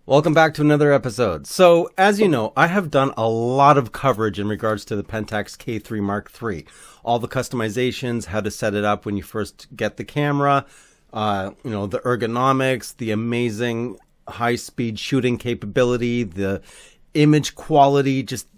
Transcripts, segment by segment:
Welcome back to another episode. So, as you know, I have done a lot of coverage in regards to the Pentax K3 Mark III. All the customizations, how to set it up when you first get the camera, the ergonomics, the amazing high-speed shooting capability, the image quality, just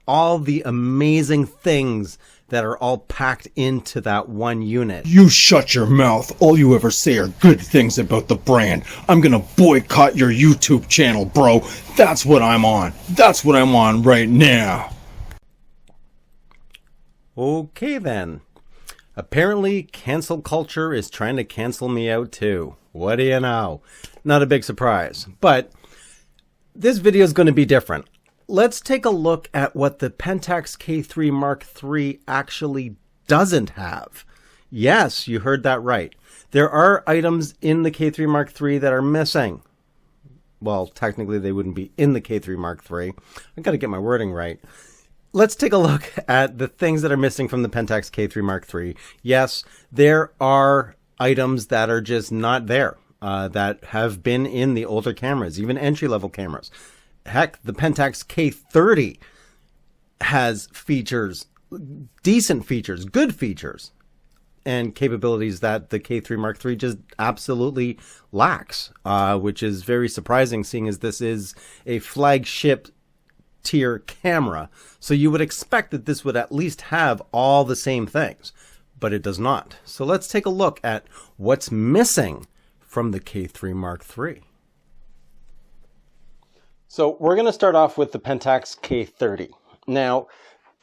all the amazing things that are all packed into that one unit. You shut your mouth. All you ever say are good things about the brand. I'm gonna boycott your YouTube channel, bro. That's what I'm on. That's what I'm on right now. Okay then. Apparently, cancel culture is trying to cancel me out too. What do you know? Not a big surprise. But this video is going to be different. Let's take a look at what the Pentax K3 Mark III actually doesn't have. Yes, you heard that right. There are items in the K3 Mark III that are missing. Well, technically they wouldn't be in the K3 Mark III. I've got to get my wording right. Let's take a look at the things that are missing from the Pentax K3 Mark III. Yes, there are items that are just not there, that have been in the older cameras, even entry-level cameras. Heck, the Pentax K30 has features, decent features, good features, and capabilities that the K3 Mark III just absolutely lacks, which is very surprising, seeing as this is a flagship tier camera. So you would expect that this would at least have all the same things, but it does not. So let's take a look at what's missing from the K3 Mark III. So we're going to start off with the Pentax K30. Now,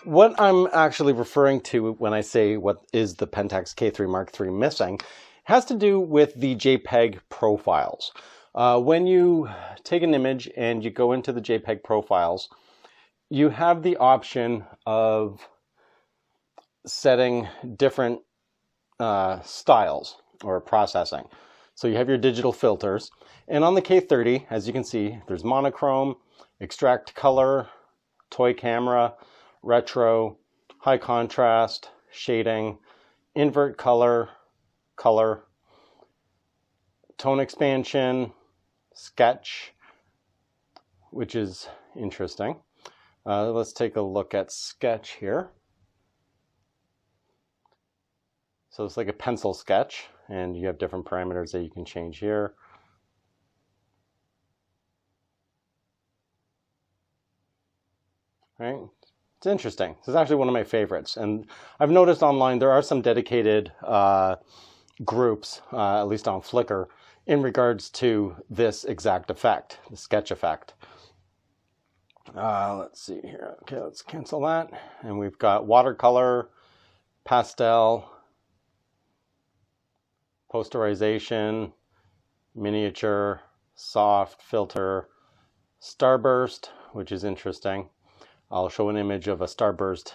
what I'm actually referring to when I say what is the Pentax K3 Mark III missing has to do with the JPEG profiles. When you take an image and you go into the JPEG profiles, you have the option of setting different styles or processing. So you have your digital filters. And on the K30, as you can see, there's monochrome, extract color, toy camera, retro, high contrast, shading, invert color, color, tone expansion, sketch, which is interesting. Let's take a look at sketch here. So it's like a pencil sketch, and you have different parameters that you can change here. Right? It's interesting. This is actually one of my favorites. And I've noticed online there are some dedicated groups, at least on Flickr, in regards to this exact effect, the sketch effect. Let's see here. Okay, let's cancel that. And we've got watercolor, pastel, posterization, miniature, soft, filter, starburst, which is interesting. I'll show an image of a starburst,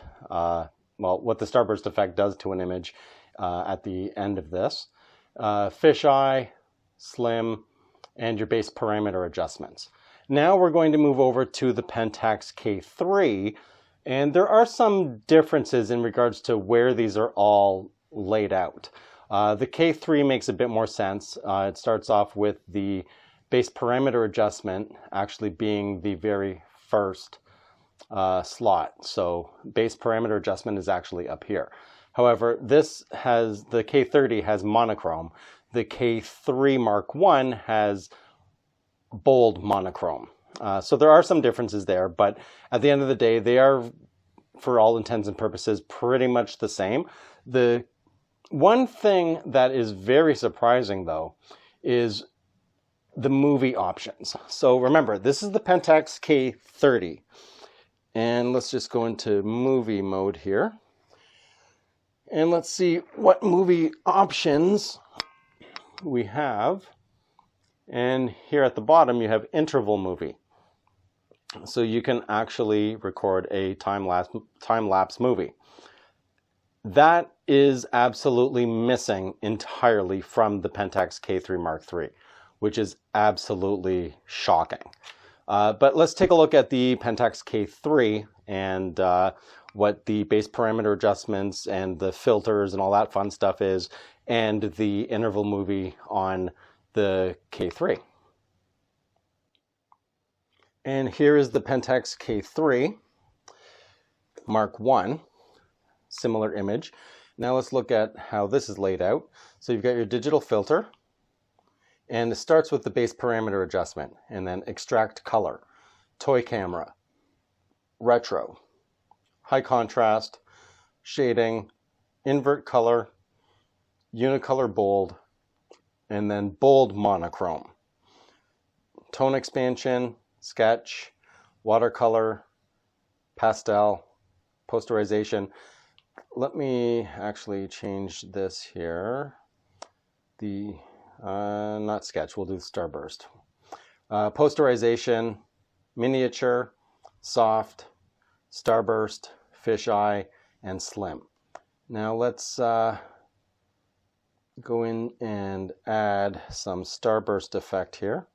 what the starburst effect does to an image at the end of this. Fisheye, slim, and your base parameter adjustments. Now we're going to move over to the Pentax K3, and there are some differences in regards to where these are all laid out. The K3 makes a bit more sense. It starts off with the base parameter adjustment actually being the very first slot. So base parameter adjustment is actually up here. However, the K30 has monochrome. The K3 Mark I has bold monochrome. So there are some differences there, but at the end of the day, they are, for all intents and purposes, pretty much the same. The one thing that is very surprising, though, is the movie options. So remember, this is the Pentax K30. And let's just go into movie mode here. And let's see what movie options we have. And here at the bottom, you have interval movie. So you can actually record a time-lapse movie. That is absolutely missing entirely from the Pentax K3 Mark III, which is absolutely shocking. But let's take a look at the Pentax K3 and what the base parameter adjustments and the filters and all that fun stuff is, and the interval movie on the K3. And here is the Pentax K-3 Mark 1, similar image. Now let's look at how this is laid out. So you've got your digital filter, and it starts with the base parameter adjustment, and then extract color, toy camera, retro, high contrast, shading, invert color, unicolor bold, and then bold monochrome. Tone expansion, sketch, watercolor, pastel, posterization. Let me actually change this here. The not sketch, we'll do starburst. Posterization, miniature, soft, starburst, fisheye, and slim. Now let's go in and add some starburst effect here.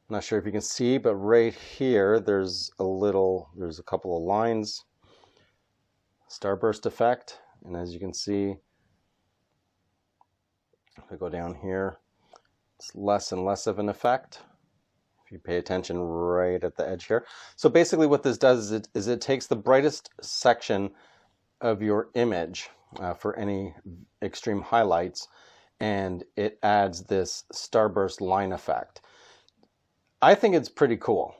I'm not sure if you can see, but right here there's a couple of lines. Starburst effect, and as you can see, if I go down here, it's less and less of an effect if you pay attention right at the edge here. So basically what this does is it takes the brightest section of your image for any extreme highlights, and it adds this starburst line effect. I think it's pretty cool.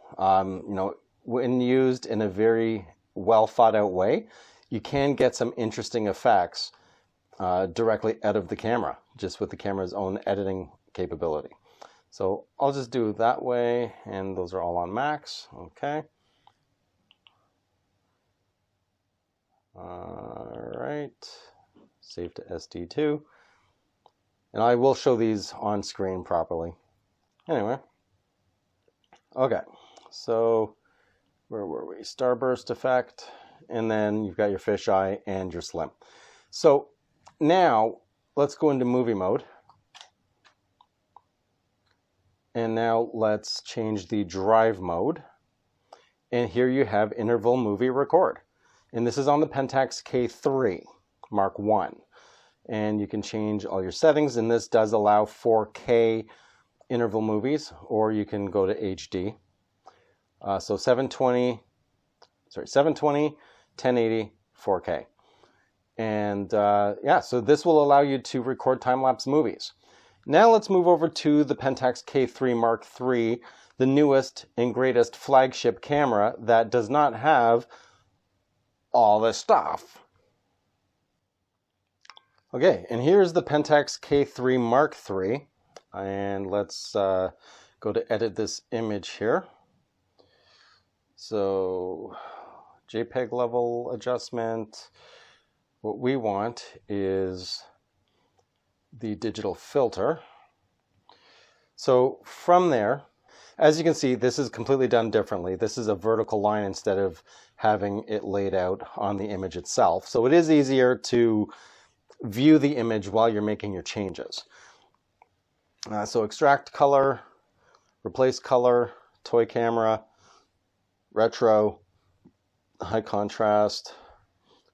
When used in a very well thought out way, you can get some interesting effects directly out of the camera, just with the camera's own editing capability. So I'll just do it that way, and those are all on max. Okay. All right. Save to SD2. And I will show these on screen properly. Anyway. Okay. So where were we? Starburst effect. And then you've got your fisheye and your slim. So now let's go into movie mode. And now let's change the drive mode. And here you have interval movie record. And this is on the Pentax K3 Mark 1. And you can change all your settings, and this does allow 4K interval movies, or you can go to HD. So 720, 1080, 4K. And yeah, so this will allow you to record time-lapse movies. Now let's move over to the Pentax K3 Mark III, the newest and greatest flagship camera that does not have all this stuff. Okay, and here's the Pentax K3 Mark III, and let's go to edit this image here. So JPEG level adjustment. What we want is the digital filter. So from there, as you can see, this is completely done differently. This is a vertical line instead of having it laid out on the image itself. So it is easier to view the image while you're making your changes. So extract color, replace color, toy camera, retro, high contrast,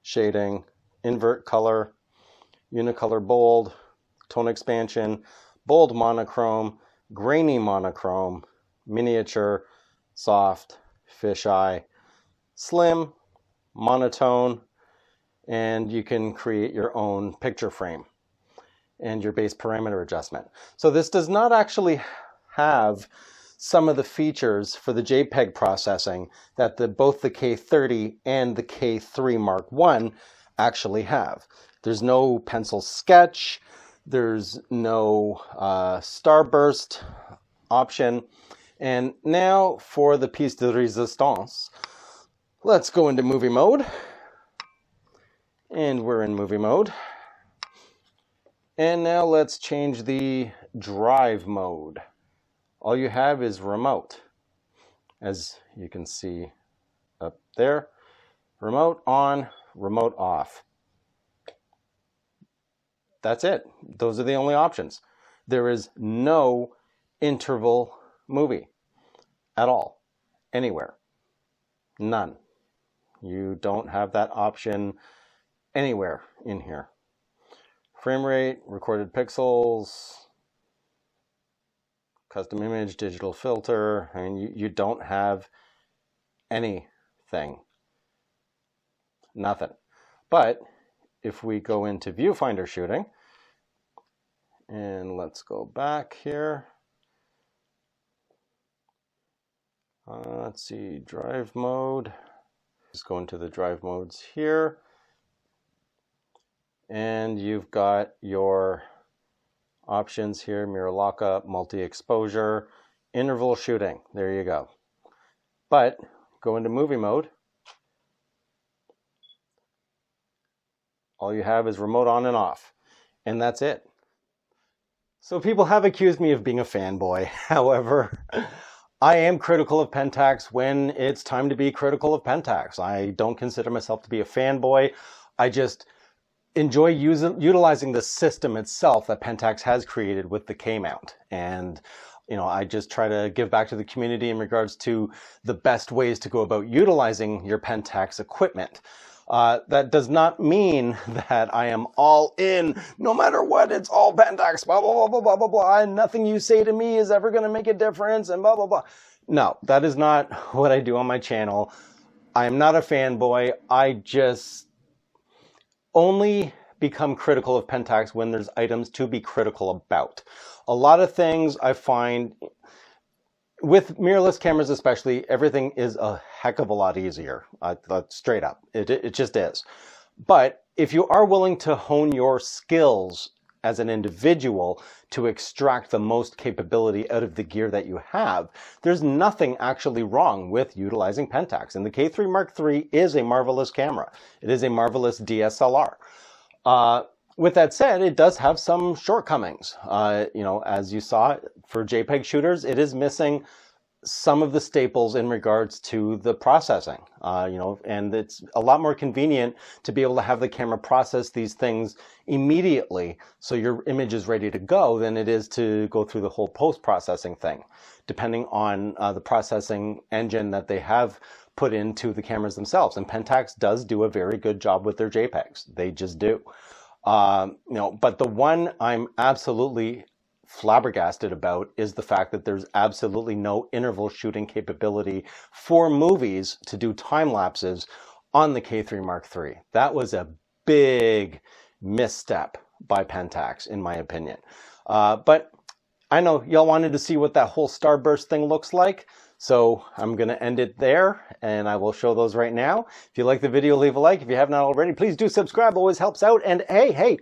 shading, invert color, unicolor bold, tone expansion, bold monochrome, grainy monochrome, miniature, soft, fisheye, slim, monotone, and you can create your own picture frame and your base parameter adjustment. So this does not actually have some of the features for the JPEG processing that both the K30 and the K3 Mark I actually have. There's no pencil sketch, there's no starburst option. And now for the piece de resistance. Let's go into movie mode. And we're in movie mode. And now let's change the drive mode. All you have is remote, as you can see up there. Remote on, remote off. That's it. Those are the only options. There is no interval movie at all, anywhere. None. You don't have that option anywhere in here. Frame rate, recorded pixels, custom image, digital filter, and you don't have anything. Nothing. But if we go into viewfinder shooting, and let's go back here. Let's see, drive mode. Just go into the drive modes here. And you've got your options here, mirror lockup, multi-exposure, interval shooting. There you go. But go into movie mode. All you have is remote on and off, and that's it. So people have accused me of being a fanboy. However, I am critical of Pentax when it's time to be critical of Pentax. I don't consider myself to be a fanboy. I just enjoy utilizing the system itself that Pentax has created with the K-mount. And you know, I just try to give back to the community in regards to the best ways to go about utilizing your Pentax equipment. That does not mean that I am all in, no matter what, it's all Pentax, blah, blah, blah, blah, blah, blah, blah, and nothing you say to me is ever going to make a difference, and blah, blah, blah. No, that is not what I do on my channel. I am not a fanboy. I just only become critical of Pentax when there's items to be critical about. A lot of things I find, with mirrorless cameras especially, everything is a heck of a lot easier, straight up. It just is. But if you are willing to hone your skills as an individual to extract the most capability out of the gear that you have, there's nothing actually wrong with utilizing Pentax. And the K-3 Mark III is a marvelous camera. It is a marvelous DSLR. With that said, it does have some shortcomings. You know, as you saw, for JPEG shooters, it is missing some of the staples in regards to the processing. You know, and it's a lot more convenient to be able to have the camera process these things immediately so your image is ready to go than it is to go through the whole post-processing thing, depending on the processing engine that they have put into the cameras themselves. And Pentax does do a very good job with their JPEGs. They just do. You know, but the one I'm absolutely flabbergasted about is the fact that there's absolutely no interval shooting capability for movies to do time lapses on the K-3 Mark III. That was a big misstep by Pentax, in my opinion. But I know y'all wanted to see what that whole starburst thing looks like. So I'm going to end it there, and I will show those right now. If you like the video, leave a like. If you have not already, please do subscribe. Always helps out. And hey,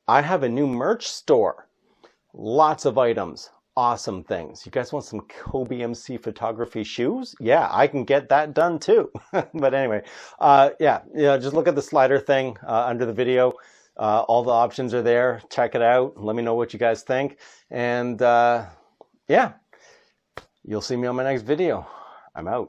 I have a new merch store. Lots of items. Awesome things. You guys want some Kobe MC photography shoes? Yeah, I can get that done too. But anyway, yeah, just look at the slider thing under the video. All the options are there. Check it out. Let me know what you guys think. And yeah. You'll see me on my next video. I'm out.